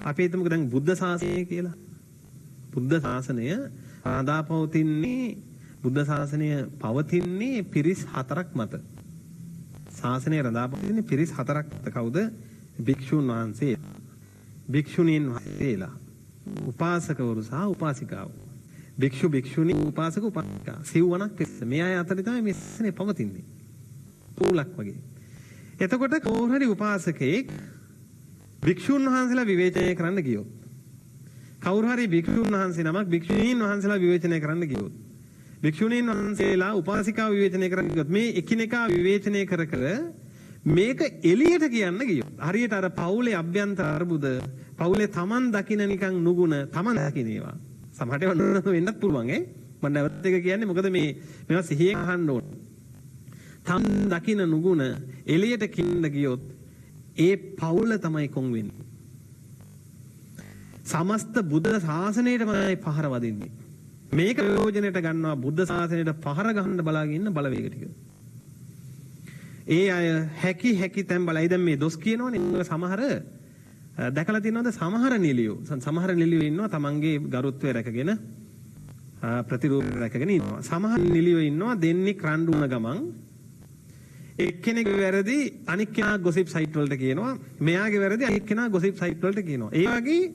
අපි හිතමුකෝ දැන් බුද්ධ ශාසනය කියලා. බුද්ධ ශාසනය ආදාපවතින්නේ බුද්ධ ශාසනය පවතින්නේ පිරිස් 4ක් මත. ශාසනය රඳාපවතින්නේ පිරිස් 4ක් මත. කවුද? භික්ෂුන් වහන්සේ, භික්ෂුණීන් වහන්සේලා, උපාසකවරු සහ උපාසිකාවෝ. භික්ෂු භික්ෂුණී උපාසක උපාසිකා සිව්වණක් පිරිස. මේ අය අතරේ තමයි මේ ශාසනය පවතින්නේ. පූලක් වගේ. එතකොට කවුරු හරි උපාසකෙක් භික්ෂුන් වහන්සේලා විවේචනය කරන්න ගියොත්, කවුරු හරි භික්ෂුන් වහන්සේ නමක් භික්ෂුණීන් වහන්සේලා විවේචනය කරන්න ගියොත්, භික්ෂුණීන් වහන්සේලා උපාසිකාව විවේචනය කරන්න ගියොත්, මේ එකිනෙකා විවේචනය කර කර මේක එළියට කියන්න ගියොත්, හරියට අර පවුලේ අභ්‍යන්තර අර්බුද, පවුලේ Taman දකින්න නිකන් නුගුණ Taman දකින්නේවා. සමහරට වෙන්නත් පුළුවන් ඈ. මම නැවත එක කියන්නේ මොකද මේවා සිහියෙන් අහන්න ඕන. Taman දකින්න නුගුණ එළියට කින්න ගියොත් ඒ පවුල තමයි කොන් වෙන්නේ. සමස්ත බුද්ධ ශාසනයටමයි පහර වදින්නේ. මේක ප්‍රයෝජනෙට ගන්නවා බුද්ධ ශාසනයට පහර ගහන්න බලාගෙන ඉන්න බලවේග ටික. ඒ අය හැකි තැන් බලයි දැන් මේ දොස් කියනවනේ. සමහර දැකලා තියෙනවද සමහර නිලියෝ ඉන්නවා තමන්ගේ ගරුත්වය රැකගෙන ප්‍රතිරූප රැකගෙන ඉන්නවා. සමහර නිලියෝ ඉන්නවා දෙන්නේ රණ්ඩු වුණ ගමන් එක්කෙනෙක් වැරදි අනික් කෙනා ගොසිප් සයිට් වලට කියනවා. මෙයාගේ වැරදි අනික් කෙනා ගොසිප් සයිට් වලට කියනවා. ඒ වගේ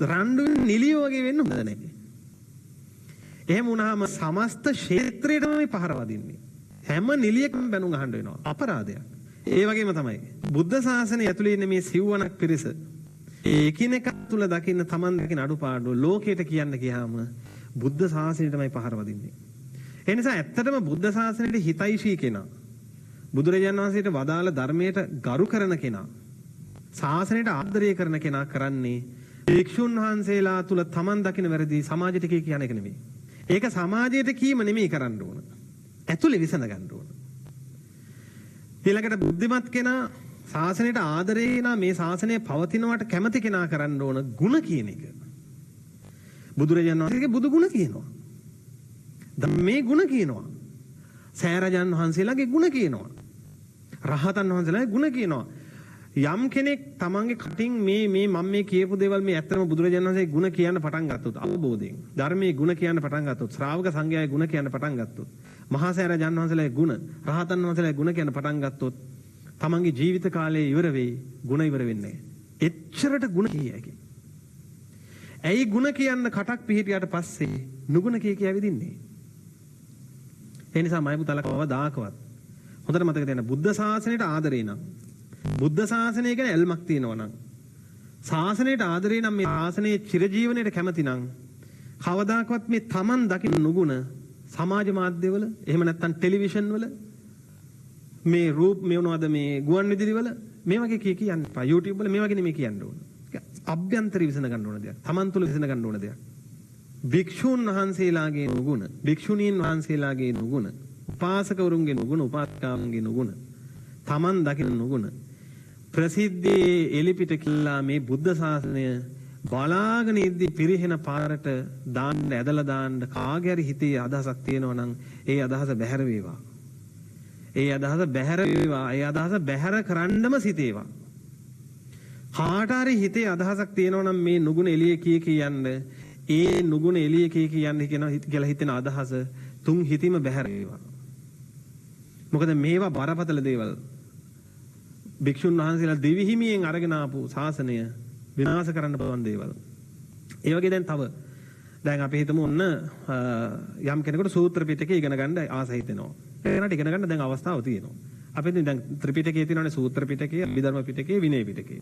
රණ්ඩු නිලියෝ වගේ වෙන්න හොඳ නැහැ. එහෙම වුණාම සමස්ත ක්ෂේත්‍රයටම මේ පහර වදින්නේ. හැම නිලියකම බැනුම් අහන්න වෙනවා. අපරාධයක්. ඒ වගේම තමයි බුද්ධ ශාසනය ඇතුළේ ඉන්න මේ සිව්වණක් පිරිස එකිනෙක තුල දකින්න Taman දකින්න අඩුපාඩු ලෝකයට කියන්න ගියාම බුද්ධ ශාසනයටමයි පහර වදින්නේ. ඒ නිසා ඇත්තටම බුද්ධ ශාසනයට හිතයිශී කෙනා, බුදුරජාණන් වහන්සේට වදාළ ධර්මයට ගරු කරන කෙනා, ශාසනයට ආදරය කරන කෙනා කරන්නේ භික්ෂුන් වහන්සේලා තුල Taman දකින්න වැරදි සමාජයට කියන එක නෙමෙයි. ඒක සමාජයට කීම නෙමෙයි කරන්න ඕන. ඇතුලේ විසඳ ගන්න ඕන. ඊළඟට බුද්ධිමත් කෙනා, ශාසනයට ආදරේ කෙනා, මේ ශාසනය පවතිනවට කැමති කෙනා කරන්න ඕන ಗುಣ කියන එක. බුදුරජාණන් වහන්සේගේ බුදු ගුණ කියනවා. ධම්මේ ගුණ කියනවා. සෑරජන් වහන්සේලාගේ ගුණ කියනවා. රහතන් වහන්සේලාගේ ගුණ කියනවා. යම් කෙනෙක් තමන්ගේ කටින් මේ මම මේ කියපු දේවල් මේ ඇත්තම බුදුරජාණන් වහන්සේගේ ගුණ කියන්න පටන් ගත්තොත්, අවබෝධයෙන් ධර්මයේ ගුණ කියන්න පටන් ගත්තොත්, ශ්‍රාවක සංඝයාගේ ගුණ කියන්න පටන් ගත්තොත්, මහා සෑරජන් වහන්සේලාගේ ගුණ, රහතන් වහන්සේලාගේ ගුණ කියන්න පටන් ගත්තොත් තමන්ගේ ජීවිත කාලයේ ඉවර වෙයි, ගුණ ඉවර වෙන්නේ නැහැ. එච්චරට ගුණ කියයි. ඇයි ගුණ කියන්න කටක් පිහිටියට පස්සේ නුගුණ කිය ඇවිදින්නේ? ඒ නිසා මයි පුතලා කවදාකවත් හොඳට මතක තියාගන්න, බුද්ධ ශාසනයට ආදරේ නම්, බුද්ධ ශාසනය ගැන ඇල්මක් තියෙනවා නම්, ශාසනයට ආදරේ නම්, මේ ශාසනයේ චිරජීවනයට කැමති නම්, කවදාකවත් මේ Taman දකින්න නුගුණ සමාජ මාධ්‍යවල, එහෙම නැත්නම් ටෙලිවිෂන් වල, මේ රූප මේ මොනවද මේ ගුවන් විදුලි වල මේ වගේ කියන්න එපා. YouTube වල මේ වගේ නෙමෙයි කියන්න ඕන. අභ්‍යන්තරී විසඳ ගන්න ඕන දෙයක්. Taman තුල විසඳ ගන්න ඕන දෙයක්. භික්ෂුන් වහන්සේලාගේ නුගුණ, භික්ෂුණීන් වහන්සේලාගේ නුගුණ, උපාසකවරුන්ගේ නුගුණ, උපාසිකාවන්ගේ නුගුණ, Taman දකින නුගුණ ප්‍රසිද්ධියේ එලිපිට කිල්ලා මේ බුද්ධ ශාසනය බලාගෙන ඉද්දි පිරිහෙන පාරට දාන්න ඇදලා දාන්න කාගේ හරි හිතේ අදහසක් තියෙනවා නම් ඒ අදහස බැහැර වේවා. ඒ අදහස බැහැර වේවා. ඒ අදහස බැහැර කරන්නම සිතේවා. කාට හරි හිතේ අදහසක් තියෙනවා නම් මේ නුගුණ එළිය කියන්න, ඒ නුගුණ එළිය කියන්න කියලා හිතෙන අදහස තුන් හිතින්ම බැහැර වේවා. මොකද මේවා බරපතල දේවල්. භික්ෂුන් වහන්සේලා දෙවි හිමියෙන් අරගෙන ආපු ශාසනය විනාශ කරන්න පුළුවන් දේවල්. ඒ වගේ දැන් අපි හිතමු ඔන්න යම් කෙනෙකුට සූත්‍ර පිටකය ඉගෙන ගන්න ආස හිතෙනවා. ඒකට ඉගෙන ගන්න දැන් අවස්ථාව තියෙනවා. අපි දැන් ත්‍රිපිටකයේ තියෙනවානේ සූත්‍ර පිටකය, අභිධර්ම පිටකය, විනය පිටකය.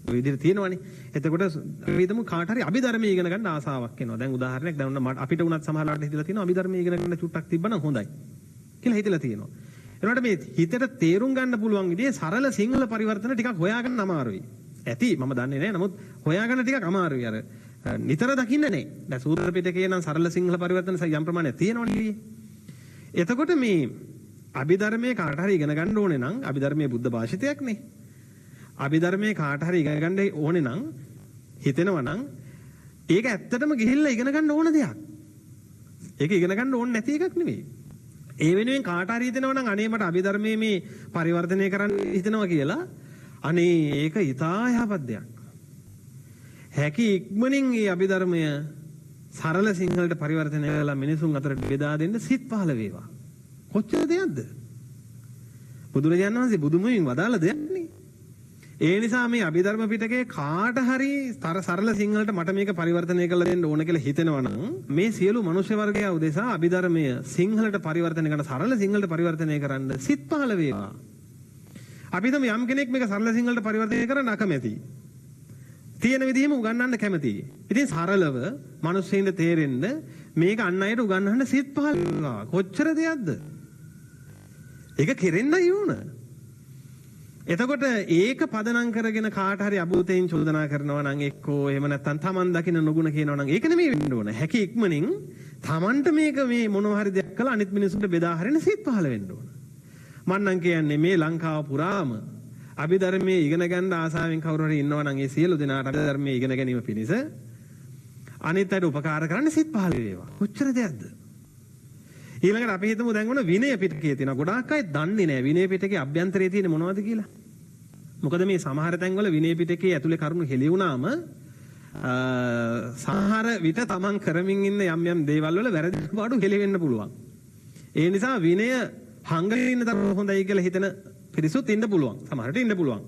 ඔය විදිහට තියෙනවානේ. එතකොට අපි හිතමු කාට හරි අභිධර්මයේ ඉගෙන ගන්න ආසාවක් එනවා. දැන් උදාහරණයක් දැන් අපිට උනත් සමහරවිට හිතලා තියෙනවා අභිධර්මයේ ඉගෙන ගන්න චුට්ටක් තිබ්බනම් හොඳයි කියලා හිතලා තියෙනවා. එනකොට මේ හිතට තේරුම් ගන්න පුළුවන් විදිහේ සරල සිංහල පරිවර්තන ටිකක් හොයාගන්න අමාරුයි. ඇති මම දන්නේ නැහැ. නමුත් හොයාගන්න ටිකක් අමාරුයි. අර නිතර දකින්න නැහැ. දැන් සූත්‍ර පිටකේ නම් සරල සිංහල පරිවර්තන යම් ප්‍රමාණයක් තියෙනවනේ. එතකොට මේ අභිධර්මයේ කාට හරි ඉගෙන ගන්න ඕනේ නම්, අභිධර්මයේ බුද්ධ භාෂිතයක් නේ. අභිධර්මයේ කාට හරි ඉගෙන ගන්න ඕනේ නම්, හිතෙනවා නම් ඒක ඇත්තටම ගිහිල්ලා ඉගෙන ගන්න ඕන දෙයක්. ඒක ඉගෙන ගන්න ඕනේ නැති එකක් නෙවෙයි. ඒ වෙනුවෙන් කාට හරි හිතෙනවා නම් අනේ මට අභිධර්මයේ මේ පරිවර්තනය කරන්න හිතෙනවා කියලා, අනේ ඒක ඊටා යහපත් දෙයක්. හැකි ඉක්මනින් මේ අභිධර්මය සරල සිංහලට පරිවර්තනය කරලා මිනිසුන් අතරට බෙදා දෙන්න සිත් පහළ වේවා. කොච්චර දෙයක්ද? බුදුරජාණන් වහන්සේ බුදුමුවින් වදාළ දෙයක් නේ. ඒ නිසා මේ අභිධර්ම පිටකේ කාට හරි සරල සිංහලට මට මේක පරිවර්තනය කරලා දෙන්න ඕන කියලා හිතෙනවා නම් මේ සියලු මනුෂ්‍ය වර්ගය උදෙසා අභිධර්මය සිංහලට පරිවර්තනය කරන සරල සිංහලට පරිවර්තනය කරන්න සිත් පහළ වේවා. අපි හිතමු යම් කෙනෙක් මේක සරල සිංහලට පරිවර්තනය කරන්න අකමැති. තියෙන විදිහම උගන්වන්න කැමතියි. ඉතින් සරලව මිනිස්සුන්ට තේරෙන්න මේක අන් අයට උගන්වන්න සිත් පහළ වෙනවා. කොච්චර දෙයක්ද? ඒක කෙරෙන්නයි ඕන. එතකොට ඒක පදනම් කරගෙන කාට හරි අභූතයෙන් චෝදනා කරනවා නම් එක්කෝ එහෙම නැත්නම් Taman දකින්න නුගුණ කියනවා නම් ඒක නෙමෙයි වෙන්න ඕන. හැකි ඉක්මනින් Tamanට මේක මේ මොනවා හරි දෙයක් කළා අනිත් මිනිසුන්ට බෙදා හරින සිත් පහළ වෙන්න ඕන. මම නම් කියන්නේ මේ ලංකාව පුරාම අභිධර්මයේ ඉගෙන ගන්න ආසාවෙන් කවුරු හරි ඉන්නවා නම් ඒ සියලු දෙනාට අභිධර්මයේ ඉගෙන ගැනීම පිණිස අනිත් අයට උපකාර කරන්න සිත් පහළ වේවා. කොච්චර දෙයක්ද? ඊළඟට අපි හිතමු දැන් ඔන්න විනය පිටකයේ තියෙනවා. ගොඩාක් අය දන්නේ නැහැ විනය පිටකයේ අභ්‍යන්තරයේ තියෙන මොනවද කියලා. මොකද මේ සමහර තැන්වල විනය පිටකයේ ඇතුලේ කරුණු හෙළි වුණාම සමහර විට තමන් කරමින් ඉන්න යම් යම් දේවල් වල වැරදි පාඩු හෙළි වෙන්න පුළුවන්. ඒ නිසා විනය හංගගෙන ඉන්න තරම හොඳයි කියලා හිතන පිරිසුත් ඉන්න පුළුවන්. සමහරට ඉන්න පුළුවන්.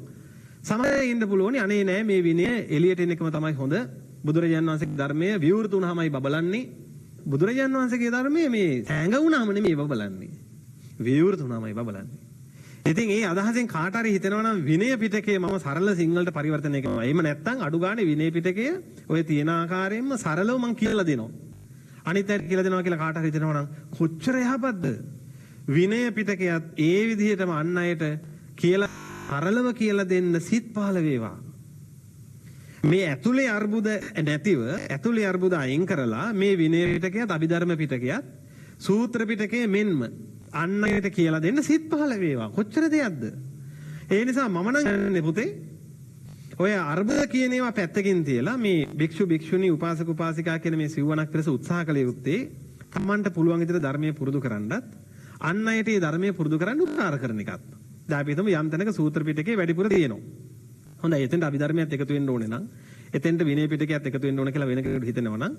සමහරට ඉන්න පුළුවනි අනේ නෑ මේ විනය එළියට එන එකම තමයි හොඳ. බුදුරජාණන් වහන්සේගේ ධර්මයේ විවෘත වුණාමයි බබලන්නේ. බුදුරජාණන් වහන්සේගේ ධර්මයේ මේ සෑඟ වුණාම නෙමෙයි බබලන්නේ. විවෘත වුණාමයි බබලන්නේ. ඉතින් ඒ අදහසෙන් කාට හරි හිතෙනවා නම් විනය පිටකය මම සරල සිංහලට පරිවර්තනය කරනවා. එහෙම නැත්නම් අඩු ගානේ විනය පිටකය ඔය තියෙන ආකාරයෙන්ම සරලව මම කියලා දෙනවා. අනිත් අයට කියලා දෙනවා කියලා කාට හරි හිතෙනවා නම් කොච්චර යහපත්ද? විනය පිටකයත් ඒ විදිහටම අන් අයට කියලා සරලව කියලා දෙන්න සිත් පහළ වේවා. මේ ඇතුලේ අර්බුද නැතිව ඇතුලේ අර්බුද අයින් කරලා මේ විනය පිටකයත් අභිධර්ම පිටකයත් සූත්‍ර පිටකයේ මෙන්ම අන් අයට කියලා දෙන්න සිත් පහළ වේවා. කොච්චර දෙයක්ද? ඒ නිසා මම නම් කියන්නේ පුතේ ඔය අර්බුද කියන ඒවා පැත්තකින් තියලා මේ භික්ෂු භික්ෂුණී උපාසක උපාසිකා කියන මේ සිව්වණක් පිරිස උත්සාහ කළ යුත්තේ තමන්ට පුළුවන් විදිහට ධර්මයේ පුරුදු කරන්නත් අන් අයට මේ ධර්මයේ පුරුදු කරන්න උත්සාහ කරන එකත්. දැන් අපි හිතමු යම් තැනක සූත්‍ර පිටකේ වැඩිපුර තියෙනවා. හොඳයි එතෙන්ට අභිධර්මයත් එකතු වෙන්න ඕනේ නම් එතෙන්ට විනය පිටකයත් එකතු වෙන්න ඕනේ කියලා වෙන කෙනෙකුට හිතෙනවා නම්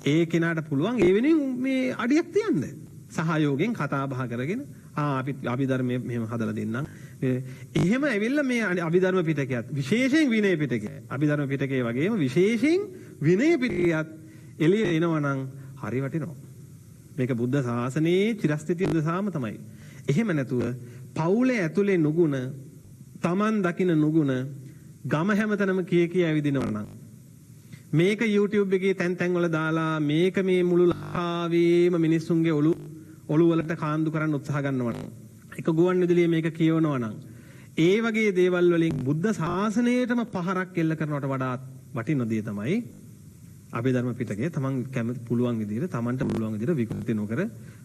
ඒ කෙනාට පුළුවන් ඒ වෙනුවෙන් මේ අඩියක් තියන්න. සහයෝගයෙන් කතා බහ කරගෙන අපි අභිධර්මයේ මෙහෙම හදලා දෙන්නම්. එහෙම ඇවිල්ලා මේ අභිධර්ම පිටකයත් විශේෂයෙන් විනය පිටකය අභිධර්ම පිටකයේ වගේම විශේෂයෙන් විනය පිටකයත් එළිය එනවා නම් හරි වටිනවා. මේක බුද්ධ ශාසනයේ චිරස්ථිතිය උදෙසාම තමයි. එහෙම නැතුව පවුලේ ඇතුලේ නුගුණ Taman දකින නුගුණ ගම හැමතැනම කී ඇවිදිනවා නම් මේක YouTube එකේ තැන් තැන් වල දාලා මේක මේ මුළු ලංකාවේම මිනිස්සුන්ගේ ඔළුව වලට කාන්දු කරන්න උත්සාහ ගන්නවා නම් එක ගුවන් විදුලියේ මේක කියවනවා නම් ඒ වගේ දේවල් වලින් බුද්ධ ශාසනයටම පහරක් එල්ල කරනවට වඩා වටින දේ තමයි අභිධර්ම පිටකය. තමන් කැමති පුළුවන් විදිහට තමන්ට පුළුවන් විදිහට විකෘති නොකර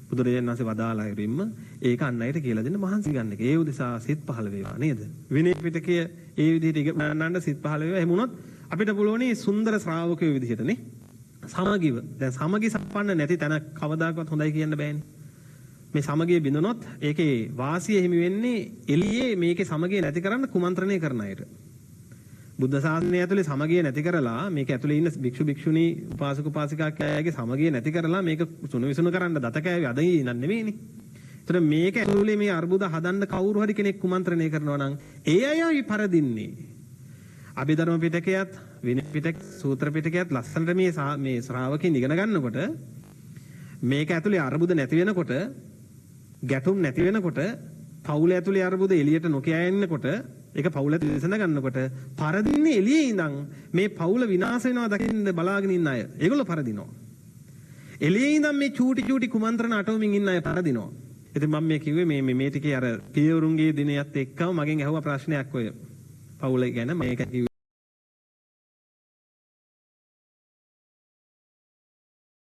බුදුරජාණන් වහන්සේ වදාලා ඉරින්ම ඒක අන් අයට කියලා දෙන්න මහන්සි ගන්න එක. ඒ උදෙසා සිත් පහළ වේවා නේද? විනය පිටකය ඒ විදිහට ඉගෙනන්න සිත් පහළ වේවා. එහෙම වුණොත් අපිට පුළුවනි සුන්දර ශ්‍රාවකයෝ විදිහට නේ. සමගිව. දැන් සමගි සම්පන්න නැති තැන කවදාකවත් හොඳයි කියන්න බෑනේ. මේ සමගිය බිඳුනොත් ඒකේ වාසිය හිමි වෙන්නේ එළියේ මේකේ සමගිය නැති කරන්න කුමන්ත්‍රණය කරන අයට. බුද්ධ ශාසනය ඇතුලේ සමගිය නැති කරලා මේක ඇතුලේ ඉන්න භික්ෂු භික්ෂුණී උපාසක උපාසිකා කෑයගේ සමගිය නැති කරලා මේක සුණු විසුණු කරන්න දත කෑවේ අද ඉන්නන් නෙවෙයිනේ. ඒතර මේක ඇතුලේ මේ අර්බුද හදන්න කවුරු හරි කෙනෙක් කුමන්ත්‍රණය කරනවා නම් ඒ අයයි පරදින්නේ. අභිධර්ම පිටකයත් විනය පිටක සූත්‍ර පිටකයත් ලස්සනට මේ ශ්‍රාවකයන් ඉගෙන ගන්නකොට මේක ඇතුලේ අර්බුද නැති වෙනකොට ගැටුම් නැති වෙනකොට පවුල ඇතුලේ අර්බුද එළියට නොකිය යන්නකොට ඒක පවුල විසඳ ගන්නකොට පරදින්නේ එළියේ ඉඳන් මේ පවුල විනාශ වෙනවා දකින්න බලාගෙන ඉන්න අය. ඒගොල්ලෝ පරදිනවා. එළියේ ඉඳන් මේ චූටි කුමන්ත්‍රණ අටවමින් ඉන්න අය පරදිනවා. ඉතින් මම මේ කිව්වේ මේ ටිකේ අර පියවරුන්ගේ දිනයත් එක්කම මගෙන් ඇහුවා ප්‍රශ්නයක් ඔය පවුල ගැන මේක කිව්වේ